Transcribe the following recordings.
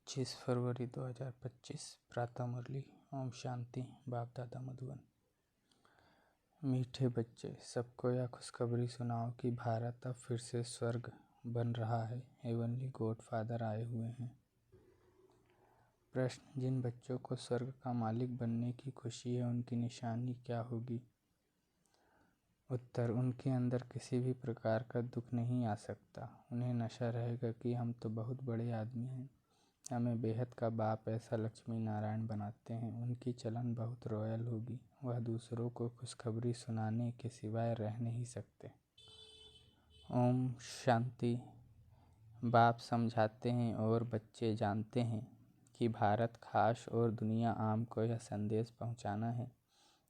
25 फरवरी 2025 प्रातः मुरली। ओम शांति। बाप दादा मधुबन। मीठे बच्चे, सबको यह खुशखबरी सुनाओ कि भारत अब फिर से स्वर्ग बन रहा है। हेवनली गॉडफादर आए हुए हैं। प्रश्न: जिन बच्चों को स्वर्ग का मालिक बनने की खुशी है, उनकी निशानी क्या होगी? उत्तर: उनके अंदर किसी भी प्रकार का दुख नहीं आ सकता। उन्हें नशा रहेगा कि हम तो बहुत बड़े आदमी हैं, हमें बेहद का बाप ऐसा लक्ष्मी नारायण बनाते हैं। उनकी चलन बहुत रॉयल होगी। वह दूसरों को खुशखबरी सुनाने के सिवाय रह नहीं सकते। ओम शांति। बाप समझाते हैं और बच्चे जानते हैं कि भारत खास और दुनिया आम को यह संदेश पहुंचाना है।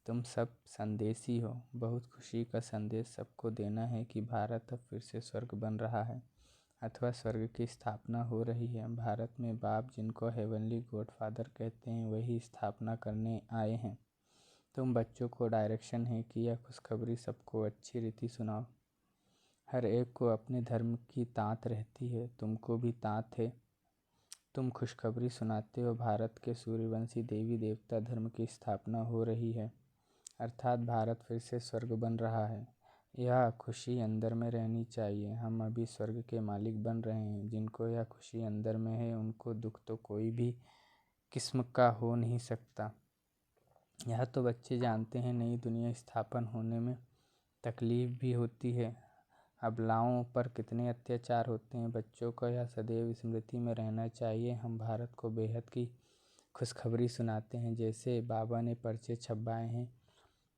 तुम सब संदेशी हो। बहुत खुशी का संदेश सबको देना है कि भारत अब फिर से स्वर्ग बन रहा है अथवा स्वर्ग की स्थापना हो रही है। भारत में बाप, जिनको हेवनली गॉडफादर कहते हैं, वही स्थापना करने आए हैं। तुम बच्चों को डायरेक्शन है कि यह खुशखबरी सबको अच्छी रीति सुनाओ। हर एक को अपने धर्म की तांत रहती है, तुमको भी तांत है। तुम खुशखबरी सुनाते हो, भारत के सूर्यवंशी देवी देवता धर्म की स्थापना हो रही है, अर्थात भारत फिर से स्वर्ग बन रहा है। यह खुशी अंदर में रहनी चाहिए। हम अभी स्वर्ग के मालिक बन रहे हैं। जिनको यह खुशी अंदर में है, उनको दुख तो कोई भी किस्म का हो नहीं सकता। यह तो बच्चे जानते हैं। नई दुनिया स्थापन होने में तकलीफ भी होती है। अबलाओं पर कितने अत्याचार होते हैं। बच्चों को यह सदैव स्मृति में रहना चाहिए। हम भारत को बेहद की खुशखबरी सुनाते हैं। जैसे बाबा ने पर्चे छपवाए हैं,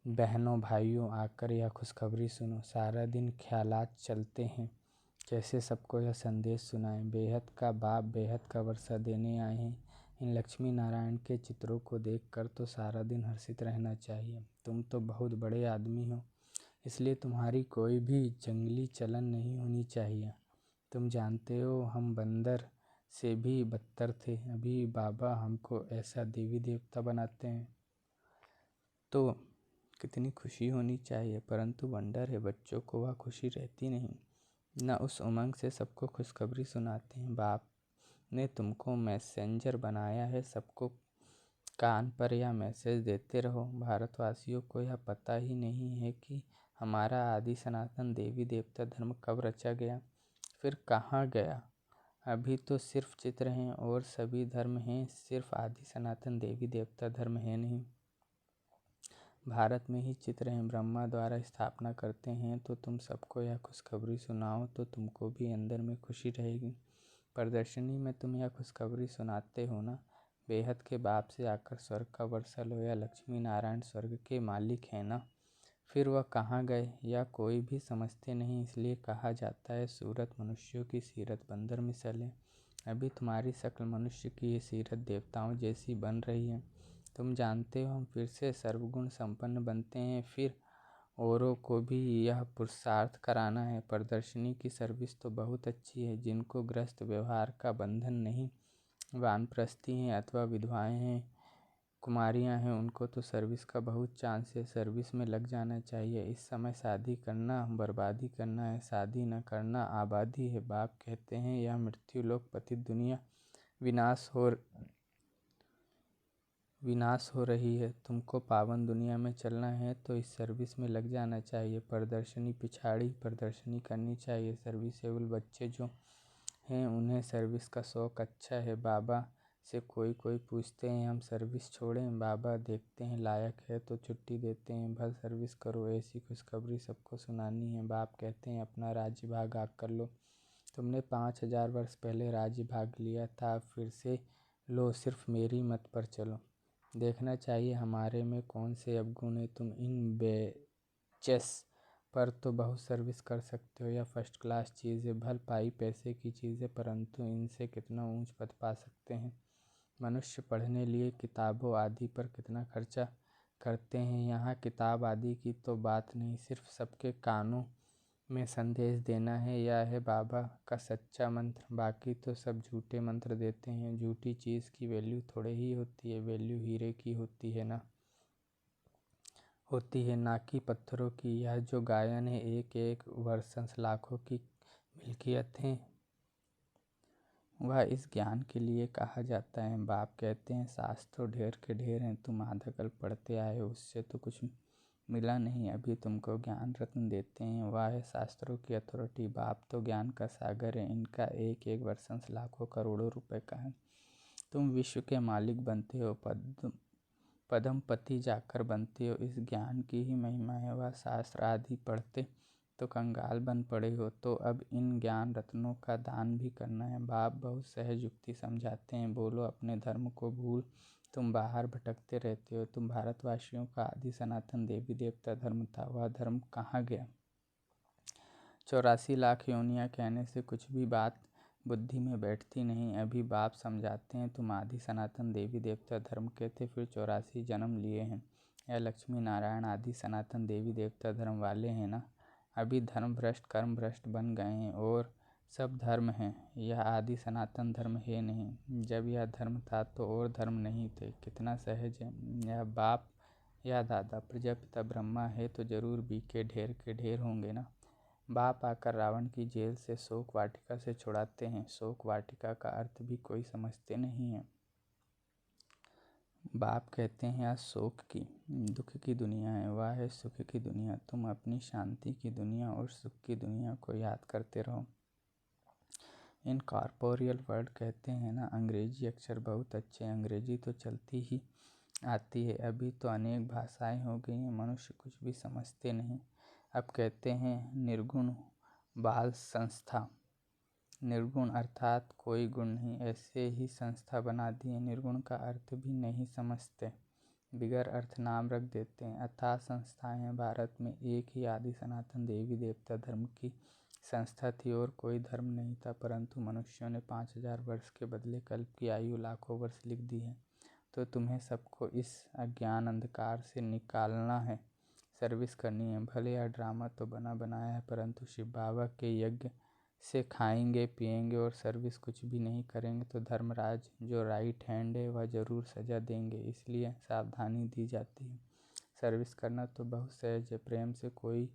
बहनों भाइयों आकर यह खुशखबरी सुनो। सारा दिन ख्यालात चलते हैं कैसे सबको यह संदेश सुनाएं। बेहद का बाप बेहद का वर्षा देने आए हैं। इन लक्ष्मी नारायण के चित्रों को देखकर तो सारा दिन हर्षित रहना चाहिए। तुम तो बहुत बड़े आदमी हो, इसलिए तुम्हारी कोई भी जंगली चलन नहीं होनी चाहिए। तुम जानते हो हम बंदर से भी बदतर थे। अभी बाबा हमको ऐसा देवी देवता बनाते हैं तो कितनी खुशी होनी चाहिए। परंतु वंडर है, बच्चों को वह खुशी रहती नहीं, न उस उमंग से सबको खुशखबरी सुनाते हैं। बाप ने तुमको मैसेंजर बनाया है। सबको कान पर यह मैसेज देते रहो। भारतवासियों को यह पता ही नहीं है कि हमारा आदि सनातन देवी देवता धर्म कब रचा गया, फिर कहाँ गया। अभी तो सिर्फ चित्र हैं और सभी धर्म हैं, सिर्फ आदि सनातन देवी देवता धर्म है नहीं। भारत में ही चित्र हैं। ब्रह्मा द्वारा स्थापना करते हैं। तो तुम सबको यह खुशखबरी सुनाओ तो तुमको भी अंदर में खुशी रहेगी। प्रदर्शनी में तुम यह खुशखबरी सुनाते हो ना, बेहद के बाप से आकर स्वर्ग का वर्षा लो। या लक्ष्मी नारायण स्वर्ग के मालिक हैं ना, फिर वह कहाँ गए या कोई भी समझते नहीं। इसलिए कहा जाता है सूरत मनुष्यों की सीरत बंदर मिसल है। अभी तुम्हारी शक्ल मनुष्य की ये सीरत देवताओं जैसी बन रही है। तुम जानते हो हम फिर से सर्वगुण संपन्न बनते हैं, फिर औरों को भी यह पुरुषार्थ कराना है। प्रदर्शनी की सर्विस तो बहुत अच्छी है। जिनको ग्रस्त व्यवहार का बंधन नहीं, वानप्रस्थी हैं अथवा विधवाएं हैं, कुमारियां हैं, उनको तो सर्विस का बहुत चांस है। सर्विस में लग जाना चाहिए। इस समय शादी करना बर्बादी करना है, शादी न करना आबादी है। बाप कहते हैं यह मृत्यु लोक पतित दुनिया विनाश हो रही है। तुमको पावन दुनिया में चलना है तो इस सर्विस में लग जाना चाहिए। प्रदर्शनी पिछाड़ी प्रदर्शनी करनी चाहिए। सर्विसेबल बच्चे जो हैं उन्हें सर्विस का शौक़ अच्छा है। बाबा से कोई पूछते हैं हम सर्विस छोड़ें, बाबा देखते हैं लायक है तो छुट्टी देते हैं। भल सर्विस करो, ऐसी खुशखबरी सबको सुनानी है। बाप कहते हैं अपना राज्य भाग आग कर लो। तुमने 5000 वर्ष पहले राज्य भाग लिया था, फिर से लो, सिर्फ मेरी मत पर चलो। देखना चाहिए हमारे में कौन से अवगुण है। तुम इन बेचेस पर तो बहुत सर्विस कर सकते हो। यह फर्स्ट क्लास चीज़ है, भल पाई पैसे की चीज़ है, परंतु इनसे कितना ऊंच पद पा सकते हैं। मनुष्य पढ़ने लिए किताबों आदि पर कितना खर्चा करते हैं। यहाँ किताब आदि की तो बात नहीं, सिर्फ सबके कानों में संदेश देना है। यह है बाबा का सच्चा मंत्र। बाकी तो सब झूठे मंत्र देते हैं। झूठी चीज़ की वैल्यू थोड़े ही होती है, वैल्यू हीरे की होती है ना कि पत्थरों की। यह जो गायन है एक एक वर्षंस लाखों की मिल्कियत है। वह इस ज्ञान के लिए कहा जाता है। बाप कहते हैं शास्त्र तो ढेर के ढेर हैं, तुम आधा कल्प पढ़ते आए हो, उससे तो कुछ मिला नहीं, अभी तुमको ज्ञान रत्न देते हैं, वह है शास्त्रों की अथॉरिटी। बाप तो ज्ञान का सागर है, इनका एक एक वर्षंस लाखों करोड़ों रुपए का है। तुम विश्व के मालिक बनते हो, पदमपति जाकर बनते हो, इस ज्ञान की ही महिमा है। वह शास्त्र आदि पढ़ते तो कंगाल बन पड़े हो, तो अब इन ज्ञान रत्नों का दान भी करना है। बाप बहुत सहज युक्ति समझाते हैं, बोलो अपने धर्म को भूल, तुम बाहर भटकते रहते हो। तुम भारतवासियों का आदि सनातन देवी देवता धर्म था, वह धर्म कहाँ गया? 84 लाख योनियाँ कहने से कुछ भी बात बुद्धि में बैठती नहीं। अभी बाप समझाते हैं, तुम आदि सनातन देवी देवता धर्म के थे, फिर 84 जन्म लिए हैं। यह लक्ष्मी नारायण आदि सनातन देवी देवता धर्म वाले हैं ना। अभी धर्म भ्रष्ट कर्म भ्रष्ट बन गए हैं और सब धर्म हैं, यह आदि सनातन धर्म है नहीं। जब यह धर्म था तो और धर्म नहीं थे। कितना सहज है। यह बाप या दादा प्रजापिता ब्रह्मा है तो जरूर बी के ढेर होंगे ना। बाप आकर रावण की जेल से शोक वाटिका से छुड़ाते हैं। शोक वाटिका का अर्थ भी कोई समझते नहीं है। बाप कहते हैं यह शोक की दुख की दुनिया है, वह है सुख की दुनिया। तुम अपनी शांति की दुनिया और सुख की दुनिया को याद करते रहो। इन कॉर्पोरियल वर्ड कहते हैं ना, अंग्रेजी अक्षर बहुत अच्छे, अंग्रेजी तो चलती ही आती है। अभी तो अनेक भाषाएं हो गई हैं, मनुष्य कुछ भी समझते नहीं। अब कहते हैं निर्गुण बाल संस्था। निर्गुण अर्थात कोई गुण नहीं, ऐसे ही संस्था बना दी है। निर्गुण का अर्थ भी नहीं समझते, बिगर अर्थ नाम रख देते हैं। अथाह संस्थाएं हैं। भारत में एक ही आदि सनातन देवी देवता धर्म की संस्था थी और कोई धर्म नहीं था, परंतु मनुष्यों ने 5000 वर्ष के बदले कल्प की आयु लाखों वर्ष लिख दी है। तो तुम्हें सबको इस अज्ञान अंधकार से निकालना है, सर्विस करनी है। भले यह ड्रामा तो बना बनाया है, परंतु शिव बाबा के यज्ञ से खाएंगे पिएंगे और सर्विस कुछ भी नहीं करेंगे तो धर्मराज जो राइट हैंड है वह ज़रूर सजा देंगे, इसलिए सावधानी दी जाती है। सर्विस करना तो बहुत सहज है, प्रेम से कोई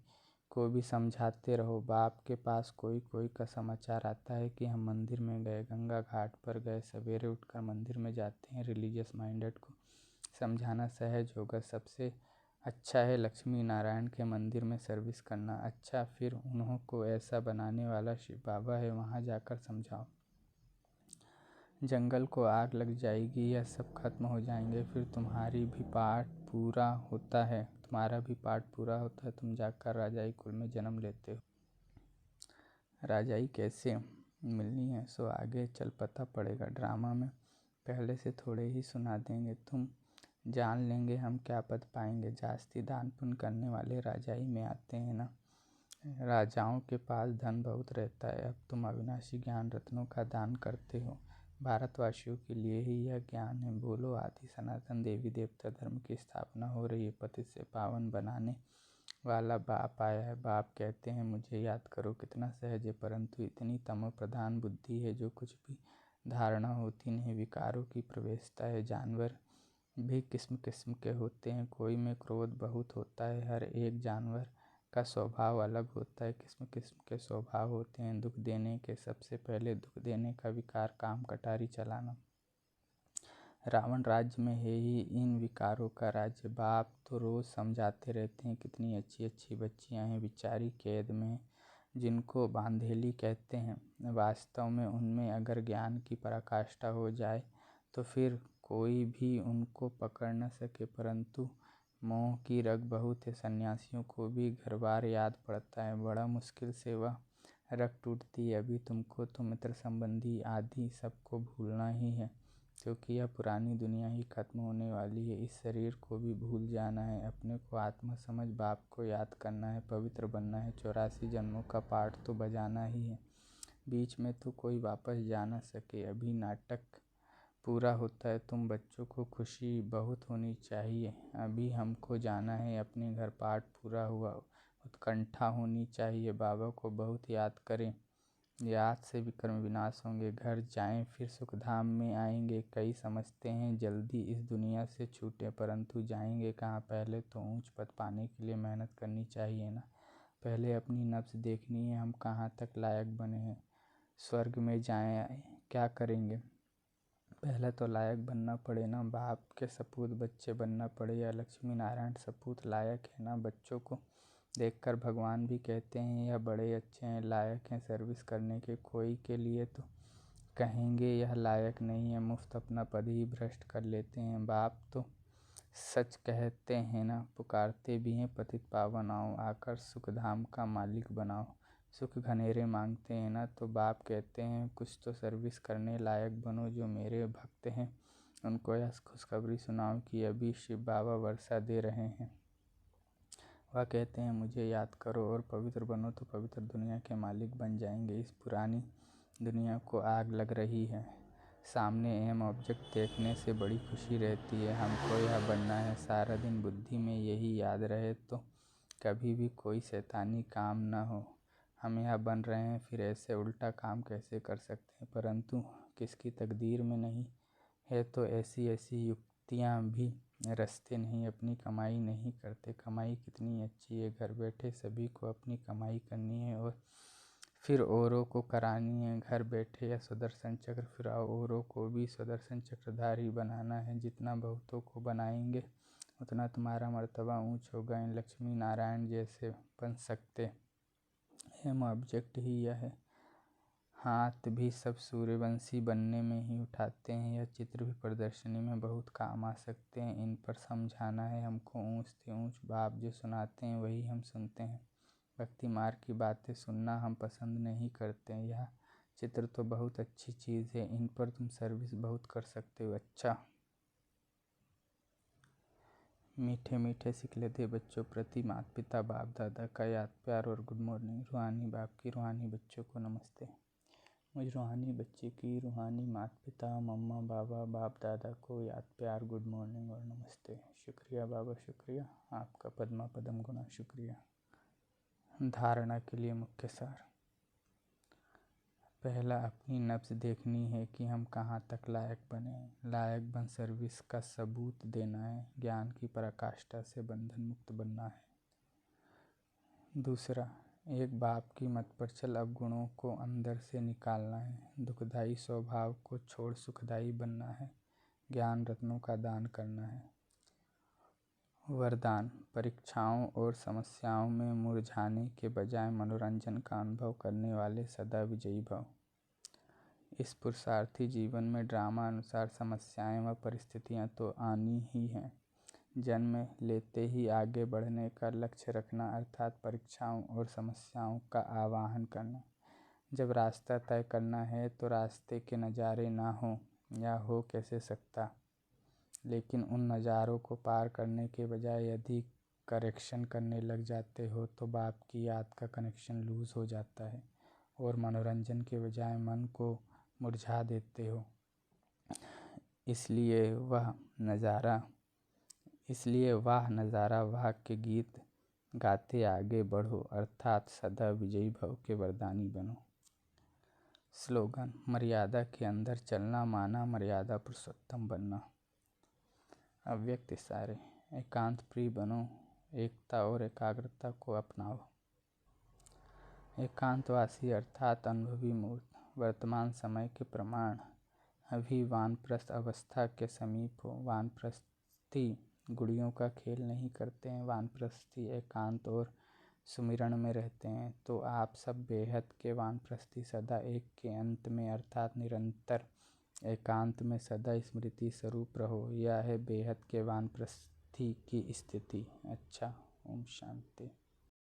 को भी समझाते रहो। बाप के पास कोई कोई का समाचार आता है कि हम मंदिर में गए, गंगा घाट पर गए, सवेरे उठकर मंदिर में जाते हैं। रिलीजियस माइंडेड को समझाना सहज होगा। सबसे अच्छा है लक्ष्मी नारायण के मंदिर में सर्विस करना। अच्छा, फिर उन्हों को ऐसा बनाने वाला शिव बाबा है, वहाँ जाकर समझाओ। जंगल को आग लग जाएगी, यह सब खत्म हो जाएंगे, फिर तुम्हारा भी पार्ट पूरा होता है। तुम जाकर राजाई कुल में जन्म लेते हो। राजाई कैसे मिलनी है सो आगे चल पता पड़ेगा। ड्रामा में पहले से थोड़े ही सुना देंगे, तुम जान लेंगे हम क्या पद पाएंगे। जास्ती दान पुण्य करने वाले राजाई में आते हैं ना। राजाओं के पास धन बहुत रहता है। अब तुम अविनाशी ज्ञान रत्नों का दान करते हो। भारतवासियों के लिए ही यह ज्ञान है। बोलो आदि सनातन देवी देवता धर्म की स्थापना हो रही है। पतित से पावन बनाने वाला बाप आया है। बाप कहते हैं मुझे याद करो। कितना सहज है, परंतु इतनी तमो प्रधान बुद्धि है जो कुछ भी धारणा होती नहीं। विकारों की प्रवेशता है। जानवर भी किस्म किस्म के होते हैं, कोई में क्रोध बहुत होता है। हर एक जानवर का स्वभाव अलग होता है, किस्म किस्म के स्वभाव होते हैं। दुख देने के सबसे पहले दुख देने का विकार काम कटारी चलाना। रावण राज्य में है ही इन विकारों का राज्य। बाप तो रोज समझाते रहते हैं, कितनी अच्छी अच्छी बच्चियां हैं बेचारी कैद में, जिनको बांधेली कहते हैं। वास्तव में उनमें अगर ज्ञान की पराकाष्ठा हो जाए तो फिर कोई भी उनको पकड़ न सके, परंतु मोह की रग बहुत है। सन्यासियों को भी घर बार याद पड़ता है, बड़ा मुश्किल से वह रग टूटती है। अभी तुमको तो मित्र संबंधी आदि सबको भूलना ही है, क्योंकि यह पुरानी दुनिया ही खत्म होने वाली है। इस शरीर को भी भूल जाना है, अपने को आत्मा समझ बाप को याद करना है, पवित्र बनना है। 84 जन्मों का पाठ तो बजाना ही है, बीच में तो कोई वापस जा न सके। अभी नाटक पूरा होता है। तुम बच्चों को खुशी बहुत होनी चाहिए। अभी हमको जाना है अपने घर, पाठ पूरा हुआ, उत्कंठा होनी चाहिए। बाबा को बहुत याद करें, याद से विक्रम विनाश होंगे। घर जाएं फिर सुखधाम में आएंगे। कई समझते हैं जल्दी इस दुनिया से छूटे, परंतु जाएंगे कहाँ। पहले तो ऊंच पद पाने के लिए मेहनत करनी चाहिए ना। पहले अपनी नफ्स देखनी है, हम कहाँ तक लायक बने हैं। स्वर्ग में जाएं क्या करेंगे? पहले तो लायक बनना पड़े ना, बाप के सपूत बच्चे बनना पड़े, या लक्ष्मी नारायण सपूत लायक है ना। बच्चों को देखकर भगवान भी कहते हैं यह बड़े अच्छे हैं, लायक हैं सर्विस करने के। कोई के लिए तो कहेंगे यह लायक नहीं है, मुफ्त अपना पद ही भ्रष्ट कर लेते हैं। बाप तो सच कहते हैं ना, पुकारते भी हैं पतित पावन आओ, आकर सुखधाम का मालिक बनाओ। सुख घनेरे मांगते हैं ना, तो बाप कहते हैं कुछ तो सर्विस करने लायक बनो। जो मेरे भक्त हैं उनको यह खुशखबरी सुनाओ कि अभी शिव बाबा वर्षा दे रहे हैं। वह कहते हैं मुझे याद करो और पवित्र बनो तो पवित्र दुनिया के मालिक बन जाएंगे। इस पुरानी दुनिया को आग लग रही है, सामने अहम ऑब्जेक्ट देखने से बड़ी खुशी रहती है। हमको यह बनना है, सारा दिन बुद्धि में यही याद रहे तो कभी भी कोई शैतानी काम न हो। हम यह बन रहे हैं, फिर ऐसे उल्टा काम कैसे कर सकते हैं? परंतु किसकी तकदीर में नहीं है तो ऐसी युक्तियाँ भी रचते नहीं, अपनी कमाई नहीं करते। कमाई कितनी अच्छी है, घर बैठे सभी को अपनी कमाई करनी है और फिर औरों को करानी है। घर बैठे या सुदर्शन चक्र फिराओ, औरों को भी सुदर्शन चक्रधारी बनाना है। जितना बहुतों को बनाएंगे उतना तुम्हारा मर्तबा ऊंच होगा। इन लक्ष्मी नारायण जैसे बन सकते अहम ऑब्जेक्ट ही यह है। हाथ भी सब सूर्यवंशी बनने में ही उठाते हैं। यह चित्र भी प्रदर्शनी में बहुत काम आ सकते हैं। इन पर समझाना है हमको ऊंच से ऊंच। बाप जो सुनाते हैं वही हम सुनते हैं। भक्ति मार्ग की बातें सुनना हम पसंद नहीं करते हैं। यह चित्र तो बहुत अच्छी चीज़ है, इन पर तुम सर्विस बहुत कर सकते हो। अच्छा, मीठे मीठे सिखलते बच्चों प्रति माता पिता बाप दादा का याद प्यार और गुड मॉर्निंग। रूहानी बाप की रूहानी बच्चों को नमस्ते। मुझ रूहानी बच्चे की रूहानी माता पिता मम्मा बाबा बाप दादा को याद प्यार गुड मॉर्निंग और नमस्ते। शुक्रिया बाबा, शुक्रिया आपका पद्मा पदम गुना शुक्रिया। धारणा के लिए मुख्य सार। पहला, अपनी नब्ज देखनी है कि हम कहाँ तक लायक बने। लायक बन सर्विस का सबूत देना है। ज्ञान की पराकाष्ठा से बंधन मुक्त बनना है। दूसरा, एक बाप की मत पर चल अवगुणों को अंदर से निकालना है। दुखदायी स्वभाव को छोड़ सुखदायी बनना है। ज्ञान रत्नों का दान करना है। वरदान, परीक्षाओं और समस्याओं में मुरझाने के बजाय मनोरंजन का अनुभव करने वाले सदा विजयी भव। इस पुरुषार्थी जीवन में ड्रामा अनुसार समस्याएं व परिस्थितियां तो आनी ही हैं। जन्म लेते ही आगे बढ़ने का लक्ष्य रखना, अर्थात परीक्षाओं और समस्याओं का आवाहन करना। जब रास्ता तय करना है तो रास्ते के नज़ारे ना हो या हो कैसे सकता, लेकिन उन नज़ारों को पार करने के बजाय यदि करेक्शन करने लग जाते हो तो बाप की याद का कनेक्शन लूज़ हो जाता है और मनोरंजन के बजाय मन को मुरझा देते हो। इसलिए वाह नज़ारा वाह के गीत गाते आगे बढ़ो, अर्थात सदा विजयी भव के वरदानी बनो। स्लोगन, मर्यादा के अंदर चलना माना मर्यादा पुरुषोत्तम बनना। अव्यक्त इशारे, एकांत प्रिय बनो, एकता और एकाग्रता को अपनाओ। एकांतवासी अर्थात अनुभवी मूर्त, वर्तमान समय के प्रमाण। अभी वानप्रस्थ अवस्था के समीप हो। वानप्रस्थी गुड़ियों का खेल नहीं करते हैं, वानप्रस्थी एकांत और सुमिरण में रहते हैं। तो आप सब बेहद के वानप्रस्थी सदा एक के अंत में अर्थात निरंतर एकांत में सदा स्मृति स्वरूप रहो। यह है बेहद के वानप्रस्थी की स्थिति। अच्छा, ओम शांति।